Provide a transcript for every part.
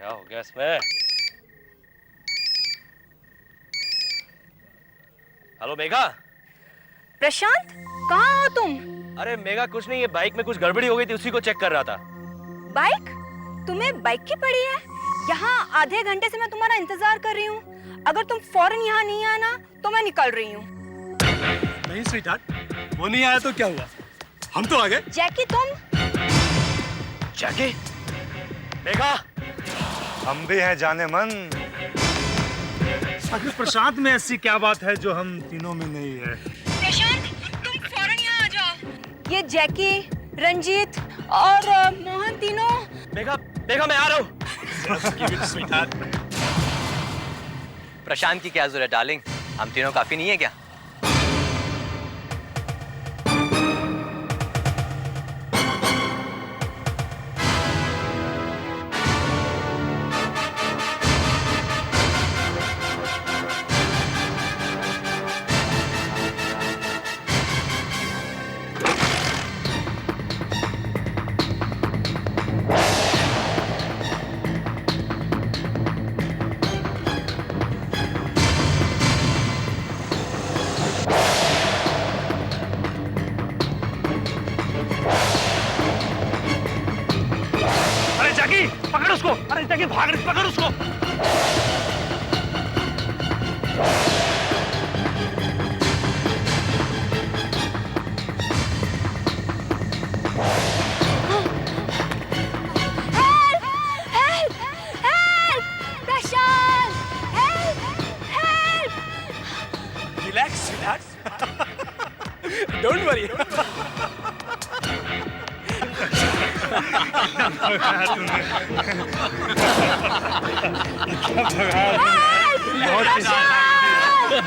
क्या हो गया इसमें? हेलो मेघा। प्रशांत, कहाँ हो तुम? अरे मेघा कुछ नहीं, ये बाइक में कुछ गड़बड़ी हो गई थी, उसी को चेक कर रहा था। बाइक? तुम्हें बाइक की पड़ी है? यहाँ आधे घंटे से मैं तुम्हारा इंतजार कर रही हूँ। अगर तुम फौरन यहाँ नहीं आना तो मैं निकल रही हूँ। नहीं स्वीटहार्ट, वो नहीं आया तो क्या हुआ, हम तो आ गए। जैकी तुम? जैकी? मेघा? हम भी हैं जाने मन। आखिर प्रशांत में ऐसी क्या बात है जो हम तीनों में नहीं है? प्रशांत, तुम फौरन यहाँ आ जाओ। ये जैकी, रंजीत और मोहन तीनों। मेघा, मेघा मैं आ रहा हूँ। प्रशांत की क्या जरूरत डार्लिंग, हम तीनों काफी नहीं है क्या? अरे जैकी पकड़ उसको, अरे जैकी भाग रही, पकड़ उसको। Help! Help! Help! Prashant! Help! Help! Relax relax, don't worry.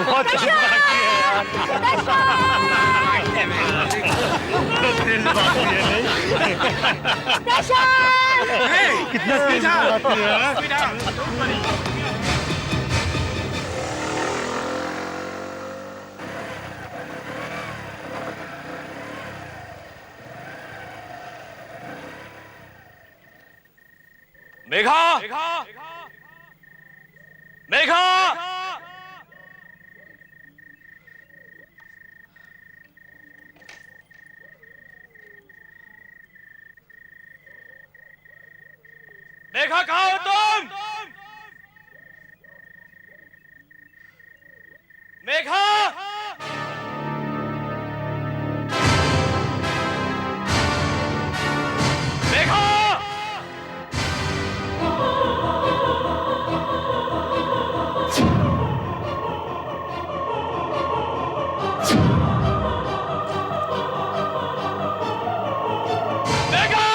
बहुत कितना तेज आती है। मेघा! मेघा! मेघा कहाँ हो तुम? मेघा! मेघा! मेघा!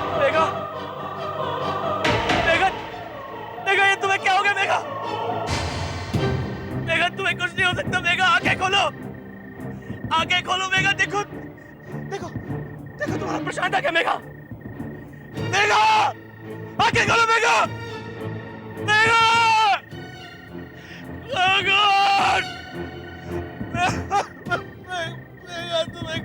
मेघा! मेघा! मेघा ये तुम्हें क्या हो गया मेघा? मेघा तुम्हें कुछ नहीं हो सकता मेघा, आंखें खोलो, आंखें खोलो मेघा, देखो देखो देखो तुम्हारा प्रशांत आ गया मेघा। मेघा! आंखें खोलो मेघा! मेघा! Oh God! मेघा तुम्हें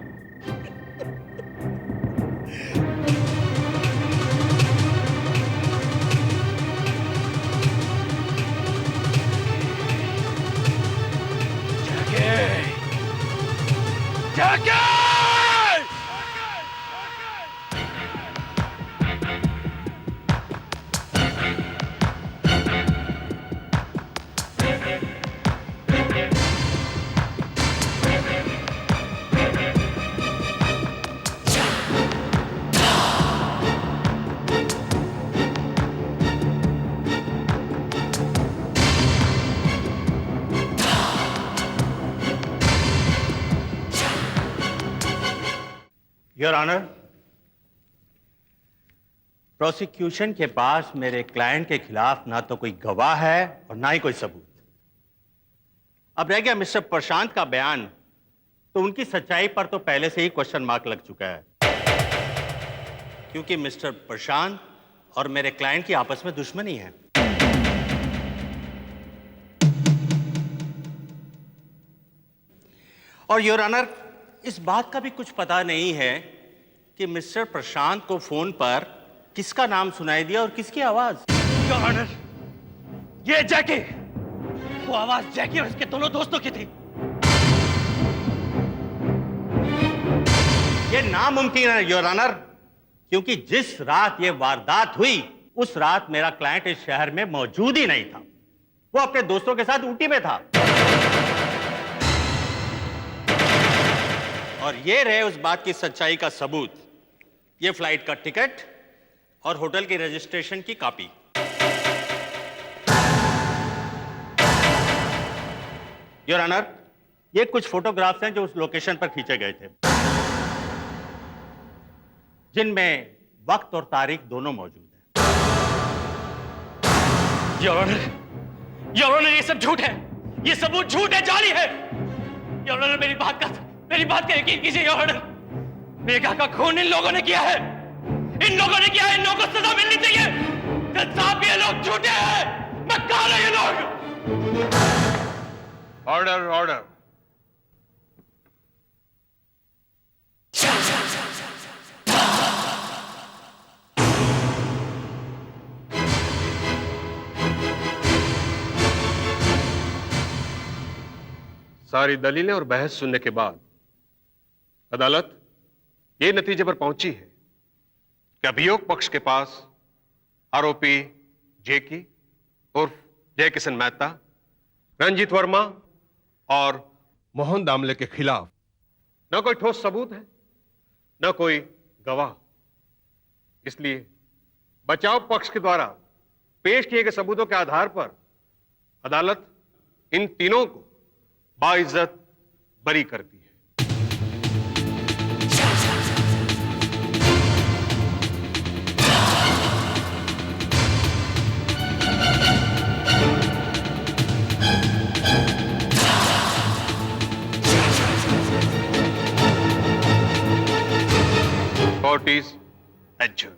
Jackie! योर ऑनर, प्रोसिक्यूशन के पास मेरे क्लाइंट के खिलाफ ना तो कोई गवाह है और ना ही कोई सबूत। अब रह गया मिस्टर प्रशांत का बयान, तो उनकी सच्चाई पर तो पहले से ही क्वेश्चन मार्क लग चुका है, क्योंकि मिस्टर प्रशांत और मेरे क्लाइंट की आपस में दुश्मनी है। और योर ऑनर, इस बात का भी कुछ पता नहीं है कि मिस्टर प्रशांत को फोन पर किसका नाम सुनाई दिया और किसकी आवाज। योर ऑनर, ये जैकी, वो आवाज जैकी और इसके दोनों दोस्तों की थी। ये नामुमकिन है योर ऑनर, क्योंकि जिस रात ये वारदात हुई उस रात मेरा क्लाइंट इस शहर में मौजूद ही नहीं था। वो अपने दोस्तों के साथ ऊटी में था। और ये रहे उस बात की सच्चाई का सबूत, ये फ्लाइट का टिकट और होटल की रजिस्ट्रेशन की कॉपी। योर ऑनर, ये कुछ फोटोग्राफ्स हैं जो उस लोकेशन पर खींचे गए थे, जिनमें वक्त और तारीख दोनों मौजूद हैं। योर ऑनर, ये सब झूठ है, ये सबूत झूठ है, जाली है। योर ऑनर, मेरी बात का यकीन कीजिए। योर ऑनर, मेघा का खून इन लोगों ने किया है, इन लोगों ने किया है, इन लोगों को सजा मिलनी चाहिए। साहब, ये लोग झूठे हैं, मैं कहा रहा ये लोग। Order order. सारी दलीलें और बहस सुनने के बाद अदालत ये नतीजे पर पहुंची है कि अभियोग पक्ष के पास आरोपी जेकी उर्फ जय किशन मेहता, रंजीत वर्मा और मोहन दामले के खिलाफ न कोई ठोस सबूत है, न कोई गवाह। इसलिए बचाव पक्ष के द्वारा पेश किए गए सबूतों के आधार पर अदालत इन तीनों को बाइज्जत बरी करती है। Court is adjourned.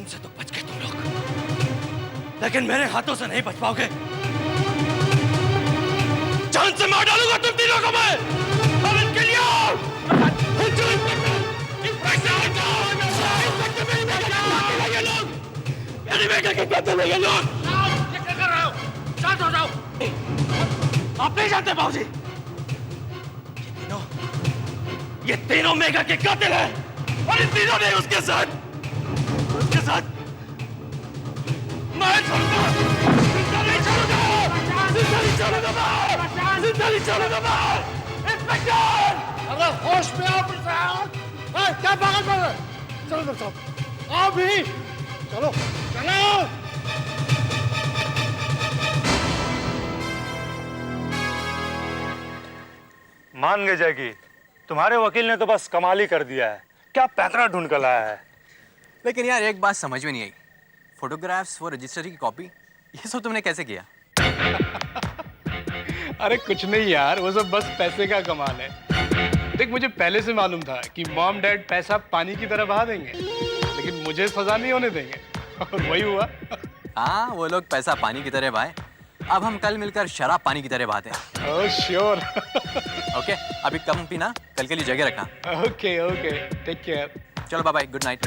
से तो बच गए तुम लोग, लेकिन मेरे हाथों से नहीं बच पाओगे। जान से मार डालूंगा तुम तीनों को मैं। अब इनके लिए ये लोग क्या कर रहे हो? शांत हो जाओ। आप नहीं जानते बाबूजी, ये तीनों मेघा के कातिल हैं और इन तीनों ने उसके साथ मैं छोड़ूंगा, जिंदा नहीं छोड़ूंगा, जिंदा नहीं छोड़ूंगा मैं, जिंदा नहीं छोड़ूंगा मैं। इंस्पेक्टर, अगर होश में आओ प्रशांत, क्या पागल कर रहे? चलो डॉक्टर साहब, आओ भी, चलो चलो। मान गए जैकी, तुम्हारे वकील ने तो बस कमाल ही कर दिया है। क्या पैतरा ढूंढ कर लाया है। लेकिन यार एक बात समझ में नहीं आई, फोटोग्राफ्स वो रजिस्ट्री की कॉपी, ये सब तुमने कैसे किया? अरे कुछ नहीं यार, वो सब बस पैसे का कमाल है। देख, मुझे पहले से मालूम था कि मॉम डैड पैसा पानी की तरह बहा देंगे, लेकिन मुझे सजा नहीं होने देंगे, और वही हुआ। हाँ, वो लोग पैसा पानी की तरह बहाए, अब हम कल मिलकर शराब पानी की तरह बहाते हैं। Oh sure. ओके, अभी कम पीना, कल के लिए जगह रखना। Okay okay, take care. चलो बाय बाय, गुड नाइट।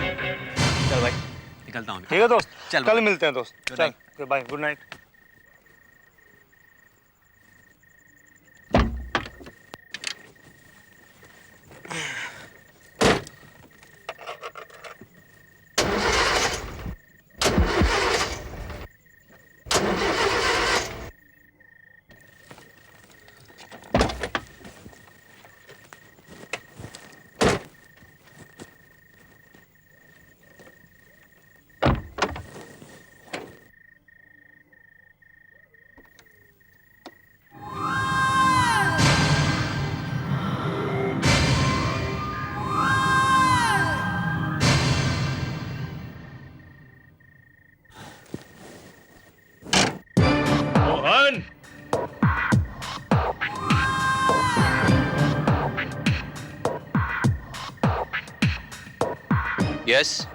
चल भाई, निकलता हूँ। ठीक है दोस्त, चल कल बाय। मिलते हैं दोस्त। Good चल night. Bye, good night. Yes.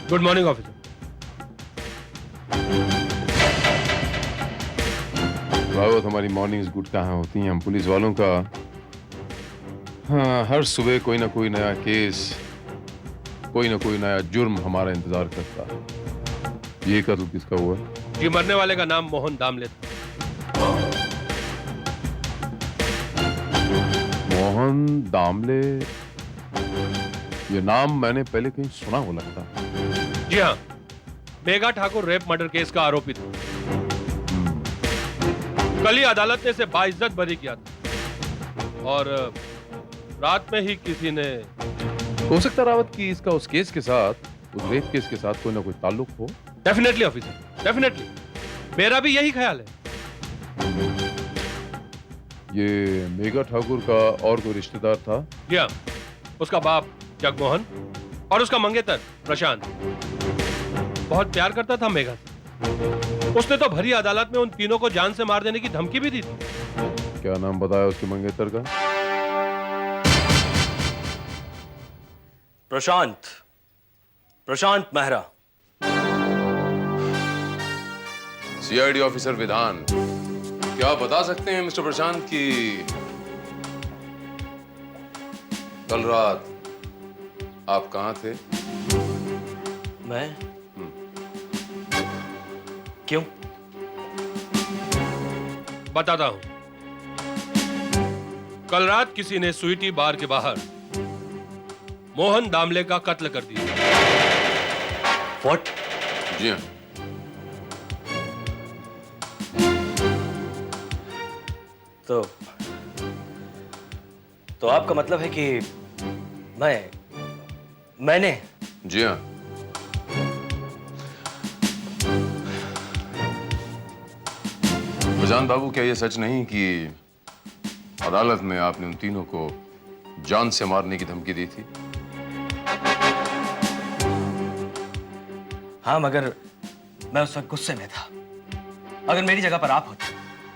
Good morning officer. Rawat, हमारी मॉर्निंग्स गुड कहाँ होती हैं? हम पुलिस वालों का हाँ, हर सुबह कोई ना कोई नया केस, कोई ना कोई नया जुर्म हमारा इंतजार करता है। ये कत्ल किसका हुआ? जी, मरने वाले का नाम मोहन दामले था। मोहन दामले, ये नाम मैंने पहले कहीं सुना हो लगता है। जी हाँ, Megha Thakur rape murder case का आरोपी था। कल ही अदालत ने इसे बाइज्जत बरी किया था और रात में ही किसी ने। हो सकता है रावत की इसका उस केस के साथ, उस रेप केस के साथ कोई ना कोई ताल्लुक हो। डेफिनेटली ऑफिसर, डेफिनेटली, मेरा भी यही ख्याल है। ये मेघा ठाकुर का और कोई रिश्तेदार था? जी हाँ, उसका बाप जगमोहन और उसका मंगेतर प्रशांत बहुत प्यार करता था मेघा से। उसने तो भरी अदालत में उन तीनों को जान से मार देने की धमकी भी दी थी। क्या नाम बताया उसके मंगेतर का? प्रशांत मेहरा। सीआईडी ऑफिसर विधान, क्या आप बता सकते हैं मिस्टर प्रशांत कि कल रात आप कहां थे? मैं? क्यों? बताता हूं। कल रात किसी ने स्वीटी बार के बाहर मोहन दामले का कत्ल कर दिया। What? जी हाँ। तो आपका मतलब है कि मैंने? जी हाँ। प्रशांत बाबू, क्या यह सच नहीं कि अदालत में आपने उन तीनों को जान से मारने की धमकी दी थी? हाँ, मगर मैं उस वक्त गुस्से में था। अगर मेरी जगह पर आप होते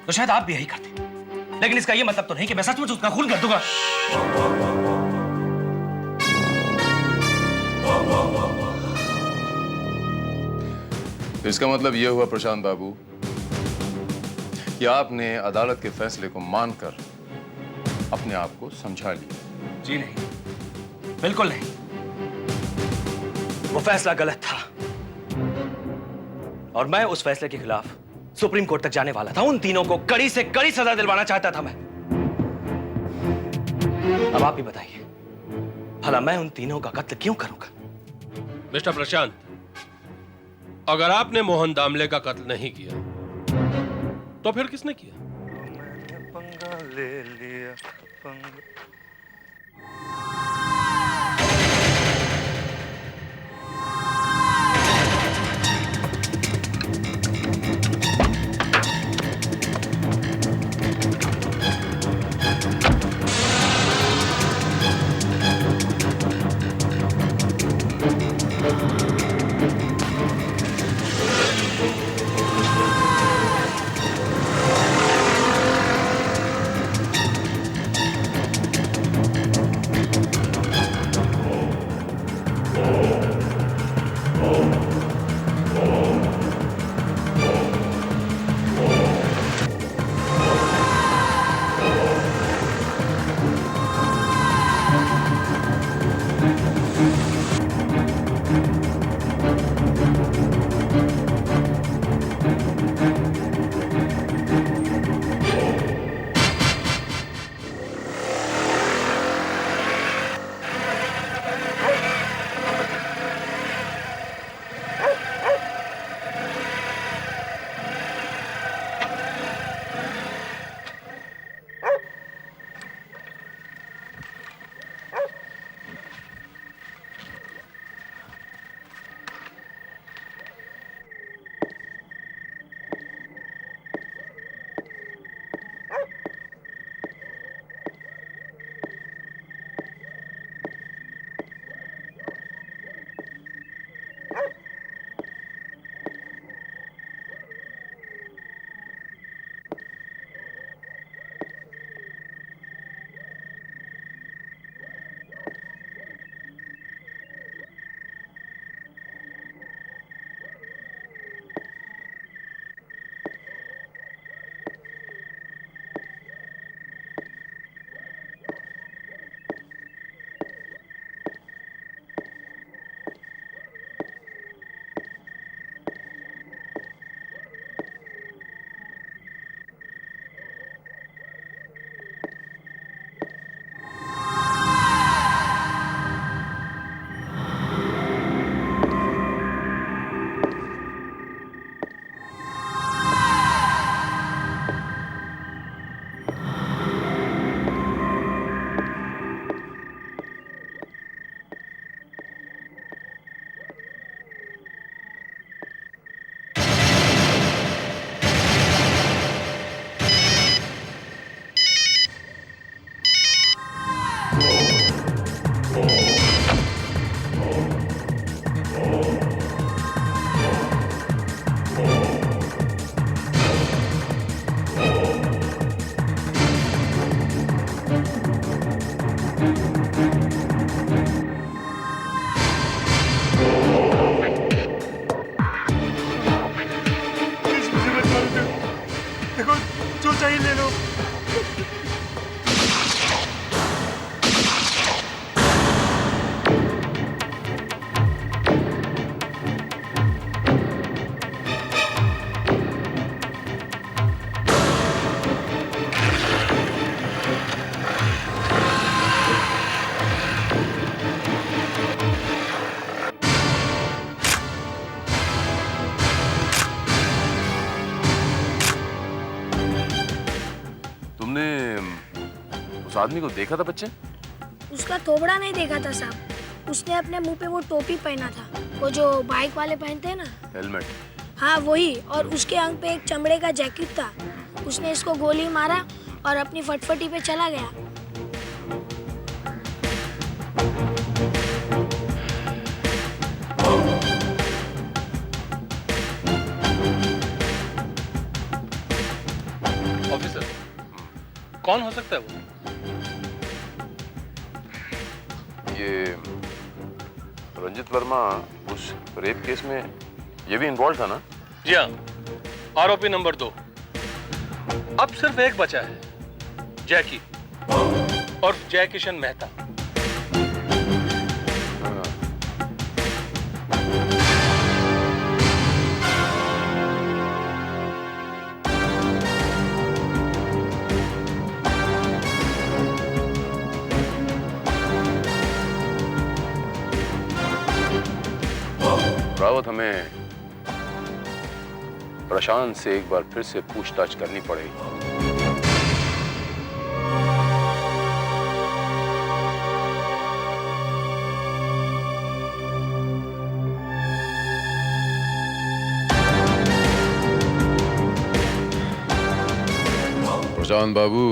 तो शायद आप भी यही करते। लेकिन इसका यह मतलब तो नहीं कि मैं सचमुच उसका खून कर दूंगा। तो इसका मतलब यह हुआ प्रशांत बाबू कि आपने अदालत के फैसले को मानकर अपने आप को समझा लिया। जी नहीं, बिल्कुल नहीं। वो फैसला गलत था और मैं उस फैसले के खिलाफ सुप्रीम कोर्ट तक जाने वाला था। उन तीनों को कड़ी से कड़ी सजा दिलवाना चाहता था मैं। अब आप ही बताइए, भला मैं उन तीनों का कत्ल क्यों करूंगा? मिस्टर प्रशांत, अगर आपने मोहन दामले का कत्ल नहीं किया तो फिर किसने किया? पंगा ले लिया, पंगा। देखो जो चाहिए ले लो। तुमने उस आदमी को देखा था बच्चे? उसका थोबड़ा नहीं देखा था साहब, उसने अपने मुंह पे वो टोपी पहना था, वो जो बाइक वाले पहनते हैं ना। हेलमेट? हाँ वही, और उसके अंग पे एक चमड़े का जैकेट था। उसने इसको गोली मारा और अपनी फटफटी पे चला गया। ऑफिसर, कौन हो सकता है वो? ये रंजित वर्मा उस रेप केस में ये भी इन्वॉल्व था ना? जी हाँ, आरोपी नंबर 2। अब सिर्फ एक बचा है, जैकी और जय किशन मेहता। रावत, हमें प्रशांत से एक बार फिर से पूछताछ करनी पड़ेगी। प्रशांत बाबू,